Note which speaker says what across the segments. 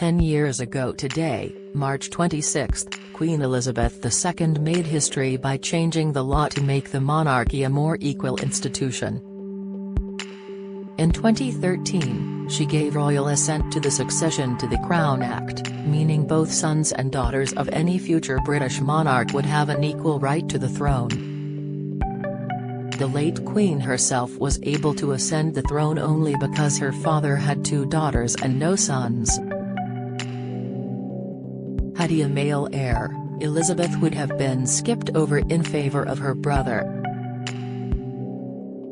Speaker 1: 10 years ago today, March 26, Queen Elizabeth II made history by changing the law to make the monarchy a more equal institution. In 2013, she gave royal assent to the Succession to the Crown Act, meaning both sons and daughters of any future British monarch would have an equal right to the throne. The late Queen herself was able to ascend the throne only because her father had 2 daughters and no sons. Had he a male heir, Elizabeth would have been skipped over in favour of her brother.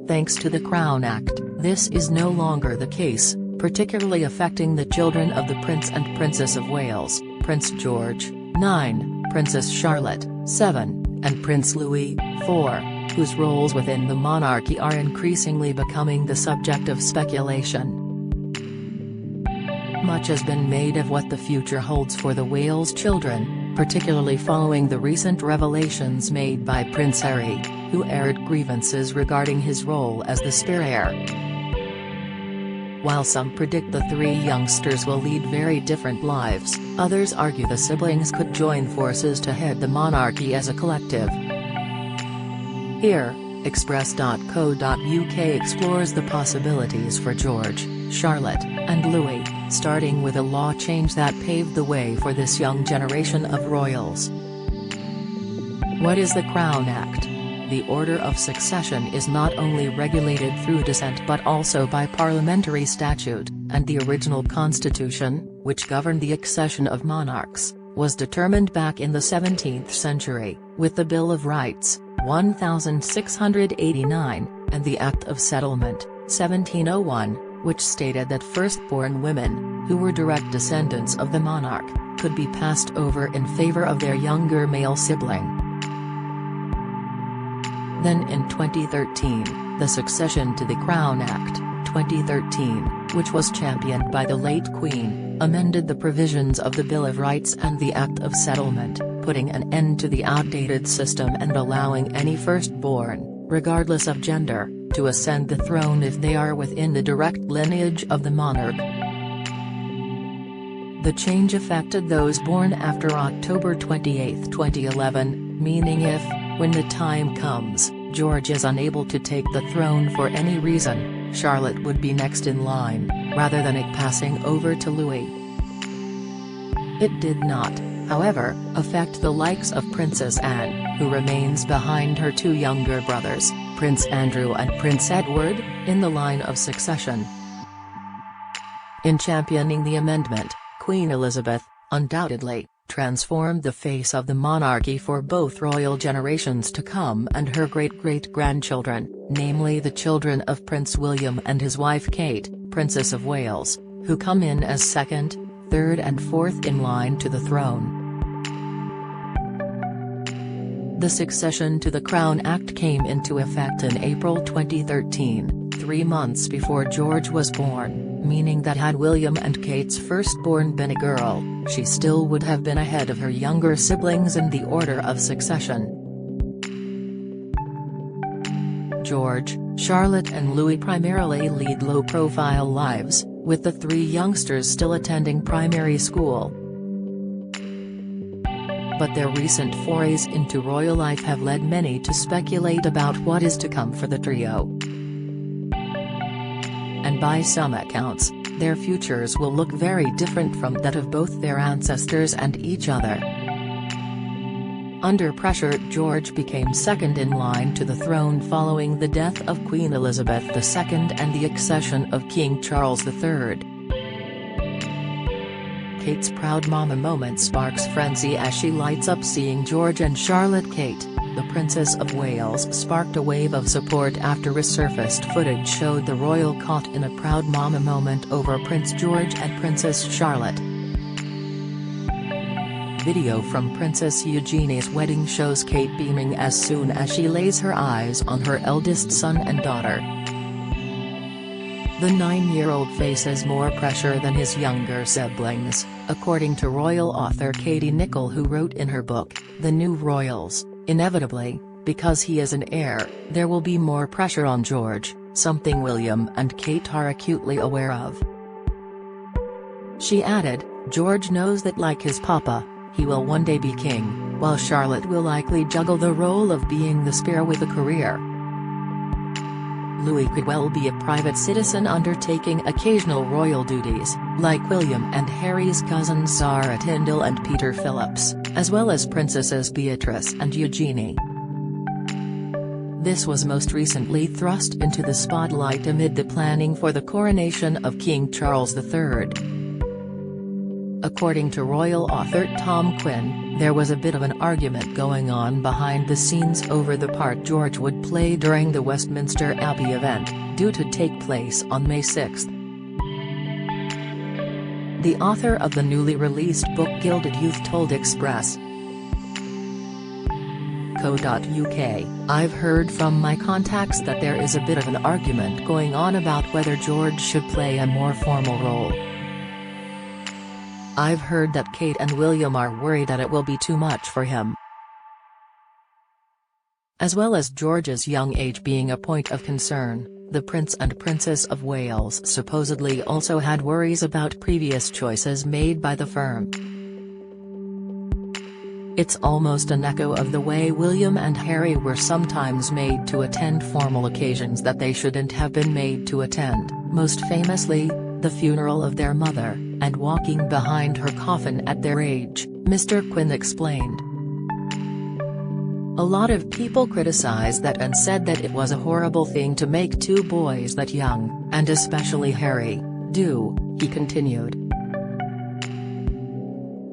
Speaker 1: Thanks to the Crown Act, this is no longer the case, particularly affecting the children of the Prince and Princess of Wales, Prince George, 9, Princess Charlotte, 7, and Prince Louis, 4, whose roles within the monarchy are increasingly becoming the subject of speculation. Much has been made of what the future holds for the Wales children, particularly following the recent revelations made by Prince Harry, who aired grievances regarding his role as the spare heir. While some predict the 3 youngsters will lead very different lives, others argue the siblings could join forces to head the monarchy as a collective. Here, Express.co.uk explores the possibilities for George, Charlotte, and Louis, starting with a law change that paved the way for this young generation of royals. What is the Crown Act? The order of succession is not only regulated through descent but also by parliamentary statute, and the original constitution, which governed the accession of monarchs, was determined back in the 17th century, with the Bill of Rights, 1689, and the Act of Settlement, 1701, which stated that firstborn women, who were direct descendants of the monarch, could be passed over in favor of their younger male sibling. Then in 2013, the Succession to the Crown Act, 2013, which was championed by the late Queen, amended the provisions of the Bill of Rights and the Act of Settlement, putting an end to the outdated system and allowing any firstborn, regardless of gender, to ascend the throne if they are within the direct lineage of the monarch. The change affected those born after October 28, 2011, meaning if, when the time comes, George is unable to take the throne for any reason, Charlotte would be next in line, rather than it passing over to Louis. It did not, however, affect the likes of Princess Anne, who remains behind her 2 younger brothers, Prince Andrew and Prince Edward, in the line of succession. In championing the amendment, Queen Elizabeth, undoubtedly, transformed the face of the monarchy for both royal generations to come and her great-great-grandchildren, namely the children of Prince William and his wife Kate, Princess of Wales, who come in as 2nd, 3rd and 4th in line to the throne. The Succession to the Crown Act came into effect in April 2013, 3 months before George was born, meaning that had William and Kate's firstborn been a girl, she still would have been ahead of her younger siblings in the order of succession. George, Charlotte and Louis primarily lead low-profile lives, with the 3 youngsters still attending primary school. But their recent forays into royal life have led many to speculate about what is to come for the trio. And by some accounts, their futures will look very different from that of both their ancestors and each other. Under pressure, George became 2nd in line to the throne following the death of Queen Elizabeth II and the accession of King Charles III. Kate's proud mama moment sparks frenzy as she lights up seeing George and Charlotte. Kate, the Princess of Wales, sparked a wave of support after resurfaced footage showed the royal caught in a proud mama moment over Prince George and Princess Charlotte. Video from Princess Eugenie's wedding shows Kate beaming as soon as she lays her eyes on her eldest son and daughter. The 9-year-old faces more pressure than his younger siblings, according to royal author Katie Nicholl, who wrote in her book, The New Royals, inevitably, because he is an heir, there will be more pressure on George, something William and Kate are acutely aware of. She added, George knows that like his papa, he will one day be king, while Charlotte will likely juggle the role of being the spare with a career. Louis could well be a private citizen undertaking occasional royal duties, like William and Harry's cousins Zara Tindall and Peter Phillips, as well as Princesses Beatrice and Eugenie. This was most recently thrust into the spotlight amid the planning for the coronation of King Charles III. According to royal author Tom Quinn, there was a bit of an argument going on behind the scenes over the part George would play during the Westminster Abbey event, due to take place on May 6. The author of the newly released book Gilded Youth told Express.co.uk, "I've heard from my contacts that there is a bit of an argument going on about whether George should play a more formal role. I've heard that Kate and William are worried that it will be too much for him, as well as George's young age being a point of concern. The Prince and Princess of Wales supposedly also had worries about previous choices made by the firm. It's almost an echo of the way William and Harry were sometimes made to attend formal occasions that they shouldn't have been made to attend, most famously, the funeral of their mother, and walking behind her coffin at their age," Mr. Quinn explained. "A lot of people criticized that and said that it was a horrible thing to make two boys that young, and especially Harry, do," he continued.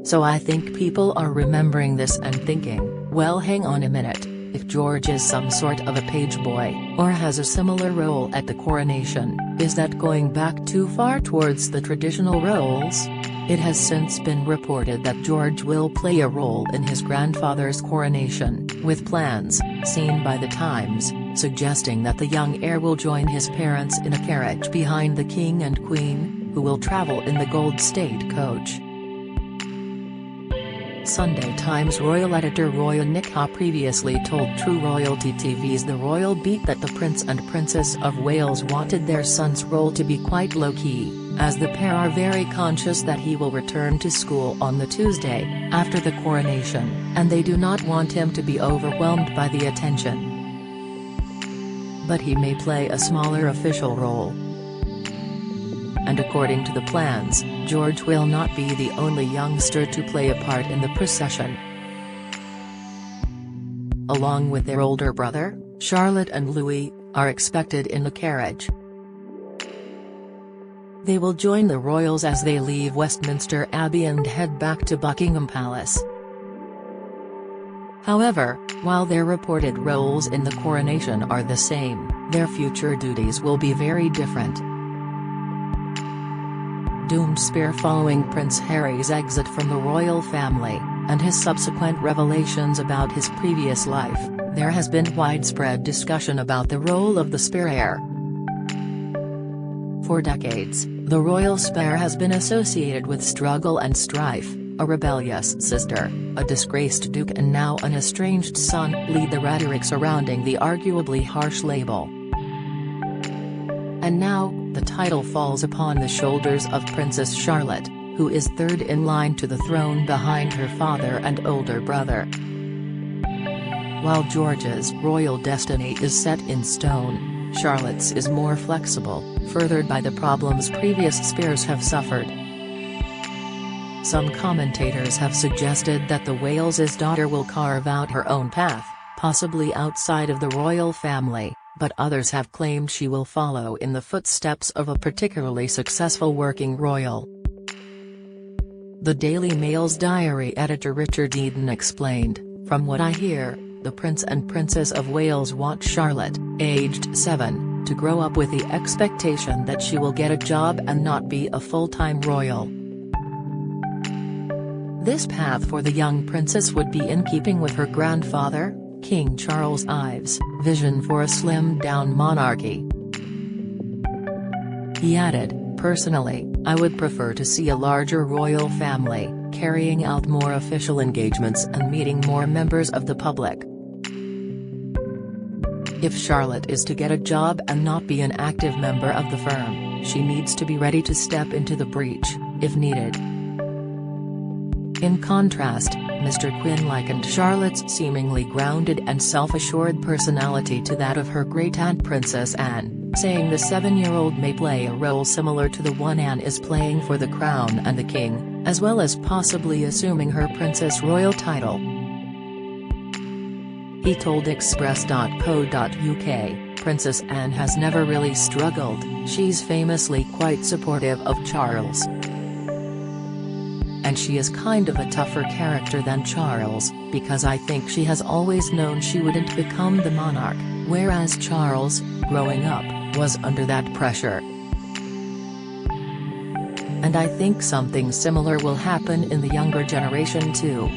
Speaker 1: "So I think people are remembering this and thinking, well, hang on a minute, if George is some sort of a page boy, or has a similar role at the coronation, is that going back too far towards the traditional roles?" It has since been reported that George will play a role in his grandfather's coronation, with plans, seen by The Times, suggesting that the young heir will join his parents in a carriage behind the King and Queen, who will travel in the Gold State coach. Sunday Times royal editor Roya Nikha previously told True Royalty TV's The Royal Beat that the Prince and Princess of Wales wanted their son's role to be quite low-key, as the pair are very conscious that he will return to school on the Tuesday, after the coronation, and they do not want him to be overwhelmed by the attention. But he may play a smaller official role. And according to the plans, George will not be the only youngster to play a part in the procession. Along with their older brother, Charlotte and Louis, are expected in the carriage. They will join the royals as they leave Westminster Abbey and head back to Buckingham Palace. However, while their reported roles in the coronation are the same, their future duties will be very different. Doomed spare following Prince Harry's exit from the royal family, and his subsequent revelations about his previous life, there has been widespread discussion about the role of the spare heir. For decades, the royal spare has been associated with struggle and strife. A rebellious sister, a disgraced duke and now an estranged son lead the rhetoric surrounding the arguably harsh label. And now, the title falls upon the shoulders of Princess Charlotte, who is third in line to the throne behind her father and older brother. While George's royal destiny is set in stone, Charlotte's is more flexible, furthered by the problems previous spares have suffered. Some commentators have suggested that the Wales's daughter will carve out her own path, possibly outside of the royal family, but others have claimed she will follow in the footsteps of a particularly successful working royal. The Daily Mail's diary editor Richard Eden explained, "From what I hear, the Prince and Princess of Wales want Charlotte, aged 7, to grow up with the expectation that she will get a job and not be a full-time royal. This path for the young princess would be in keeping with her grandfather, King Charles Ives' vision for a slimmed-down monarchy." He added, "Personally, I would prefer to see a larger royal family, carrying out more official engagements and meeting more members of the public. If Charlotte is to get a job and not be an active member of the firm, she needs to be ready to step into the breach, if needed." In contrast, Mr. Quinn likened Charlotte's seemingly grounded and self-assured personality to that of her great-aunt Princess Anne, saying the 7-year-old may play a role similar to the one Anne is playing for the crown and the king, as well as possibly assuming her Princess Royal title. He told Express.co.uk, Princess Anne has never really struggled, she's famously quite supportive of Charles. And she is kind of a tougher character than Charles, because I think she has always known she wouldn't become the monarch, whereas Charles, growing up, was under that pressure. And I think something similar will happen in the younger generation too.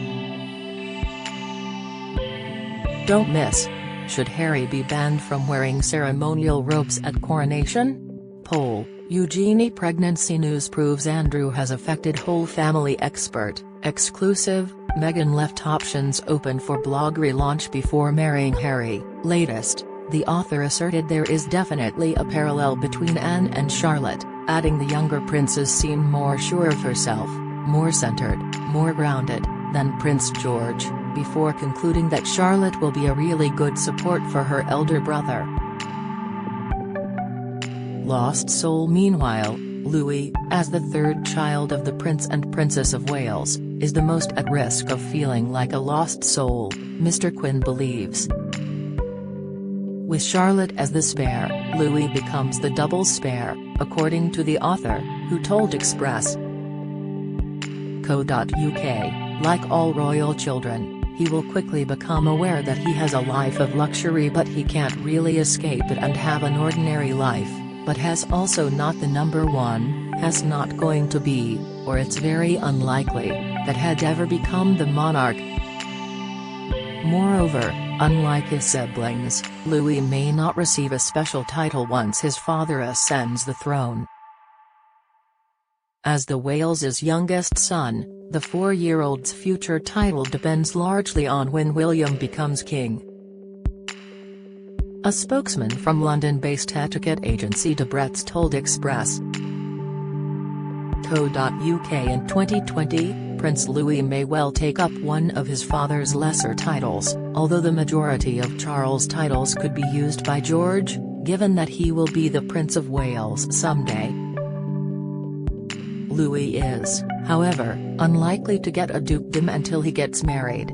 Speaker 1: Don't miss: should Harry be banned from wearing ceremonial robes at coronation? Poll: Eugenie pregnancy news proves Andrew has affected whole family. Expert, exclusive, Meghan left options open for blog relaunch before marrying Harry. Latest, the author asserted there is definitely a parallel between Anne and Charlotte, adding the younger princess seemed more sure of herself, more centered, more grounded, than Prince George, before concluding that Charlotte will be a really good support for her elder brother. Lost soul. Meanwhile, Louis, as the third child of the Prince and Princess of Wales, is the most at risk of feeling like a lost soul, Mr. Quinn believes. With Charlotte as the spare, Louis becomes the double spare, according to the author, who told Express.co.uk, like all royal children, he will quickly become aware that he has a life of luxury but he can't really escape it and have an ordinary life, but has also not the number one, has not going to be, or it's very unlikely, that had ever become the monarch. Moreover, unlike his siblings, Louis may not receive a special title once his father ascends the throne. As the Wales's youngest son, the 4-year-old's future title depends largely on when William becomes king. A spokesman from London-based etiquette agency Debrets told Express.co.uk in 2020, Prince Louis may well take up one of his father's lesser titles, although the majority of Charles' titles could be used by George, given that he will be the Prince of Wales someday. Louis is, however, unlikely to get a dukedom until he gets married.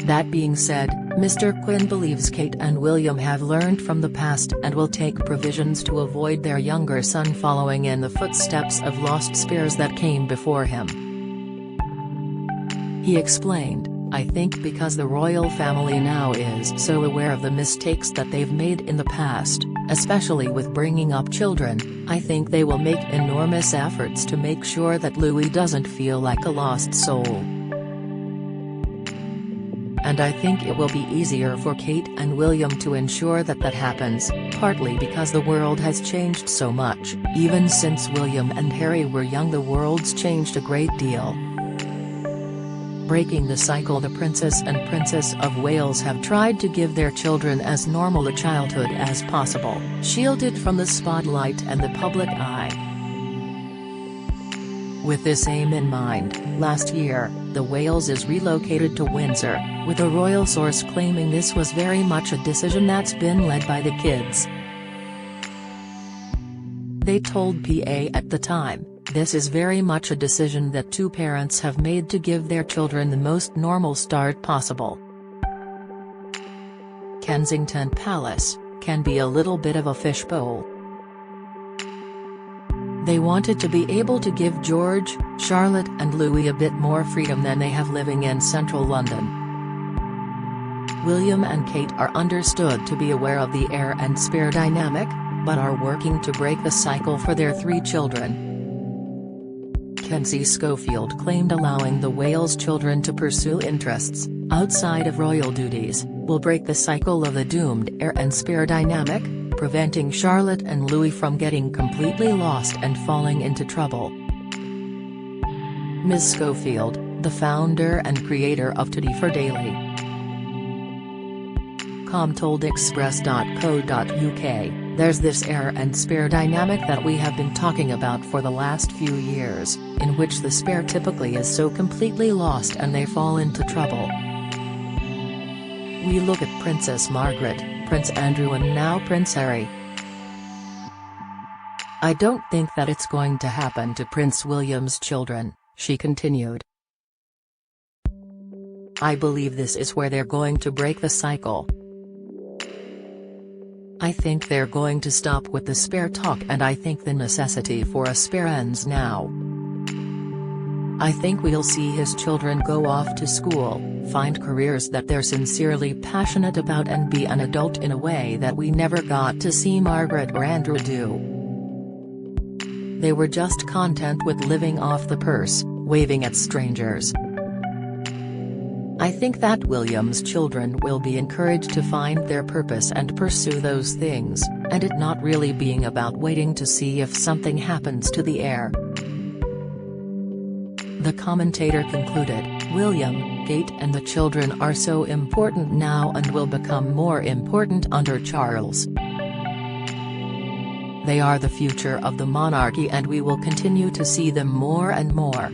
Speaker 1: That being said, Mr. Quinn believes Kate and William have learned from the past and will take provisions to avoid their younger son following in the footsteps of lost spears that came before him. He explained, I think because the royal family now is so aware of the mistakes that they've made in the past, especially with bringing up children, I think they will make enormous efforts to make sure that Louis doesn't feel like a lost soul. And I think it will be easier for Kate and William to ensure that that happens, partly because the world has changed so much. Even since William and Harry were young, the world's changed a great deal. Breaking the cycle, the Princess and Princess of Wales have tried to give their children as normal a childhood as possible, shielded from the spotlight and the public eye. With this aim in mind, last year, the Waleses relocated to Windsor, with a royal source claiming this was very much a decision that's been led by the kids. They told PA at the time, this is very much a decision that two parents have made to give their children the most normal start possible. Kensington Palace can be a little bit of a fishbowl. They wanted to be able to give George, Charlotte and Louis a bit more freedom than they have living in central London. William and Kate are understood to be aware of the heir and spare dynamic, but are working to break the cycle for their 3 children. Kenzie Schofield claimed allowing the Wales children to pursue interests, outside of royal duties, will break the cycle of the doomed heir and spare dynamic, preventing Charlotte and Louis from getting completely lost and falling into trouble. Ms. Schofield, the founder and creator of Today for Daily, told Express.co.uk, there's this heir and spare dynamic that we have been talking about for the last few years, in which the spare typically is so completely lost and they fall into trouble. We look at Princess Margaret, Prince Andrew and now Prince Harry. I don't think that it's going to happen to Prince William's children, she continued. I believe this is where they're going to break the cycle. I think they're going to stop with the spare talk, and I think the necessity for a spare ends now. I think we'll see his children go off to school, find careers that they're sincerely passionate about and be an adult in a way that we never got to see Margaret or Andrew do. They were just content with living off the purse, waving at strangers. I think that William's children will be encouraged to find their purpose and pursue those things, and it not really being about waiting to see if something happens to the heir. The commentator concluded, William, Kate and the children are so important now and will become more important under Charles. They are the future of the monarchy and we will continue to see them more and more.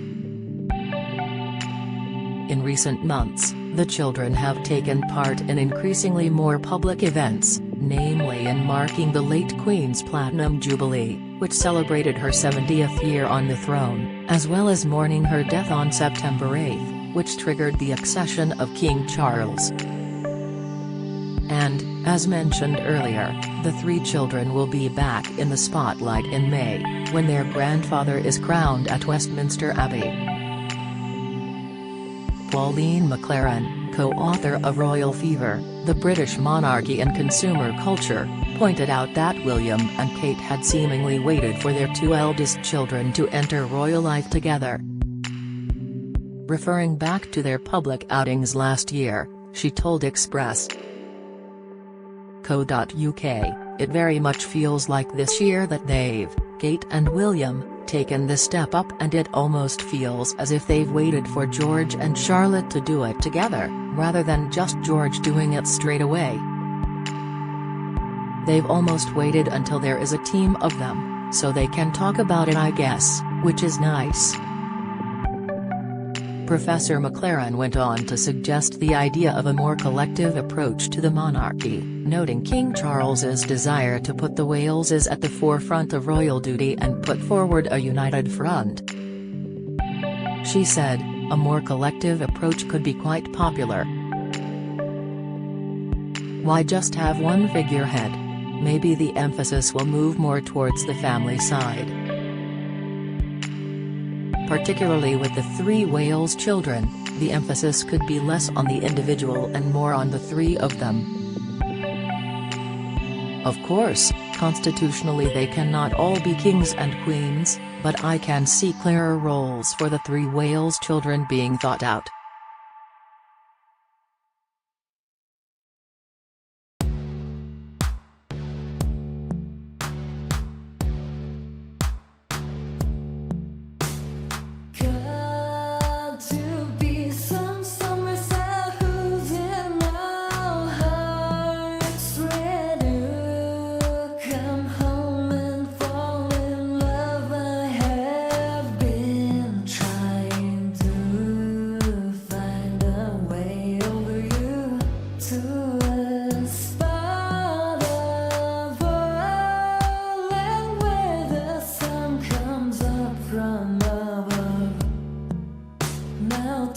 Speaker 1: In recent months, the children have taken part in increasingly more public events, namely in marking the late Queen's Platinum Jubilee, which celebrated her 70th year on the throne, as well as mourning her death on September 8, which triggered the accession of King Charles. And, as mentioned earlier, the three children will be back in the spotlight in May, when their grandfather is crowned at Westminster Abbey. Pauline McLaren, co-author of Royal Fever, The British Monarchy and Consumer Culture, pointed out that William and Kate had seemingly waited for their two eldest children to enter royal life together. Referring back to their public outings last year, she told Express.co.uk, it very much feels like this year that they've, Kate and William, taken this step up, and it almost feels as if they've waited for George and Charlotte to do it together, rather than just George doing it straight away. They've almost waited until there is a team of them, so they can talk about it, I guess, which is nice. Professor McLaren went on to suggest the idea of a more collective approach to the monarchy, noting King Charles's desire to put the Waleses at the forefront of royal duty and put forward a united front. She said, a more collective approach could be quite popular. Why just have one figurehead? Maybe the emphasis will move more towards the family side. Particularly with the three Wales children, the emphasis could be less on the individual and more on the three of them. Of course, constitutionally they cannot all be kings and queens, but I can see clearer roles for the three Wales children being thought out.
Speaker 2: Now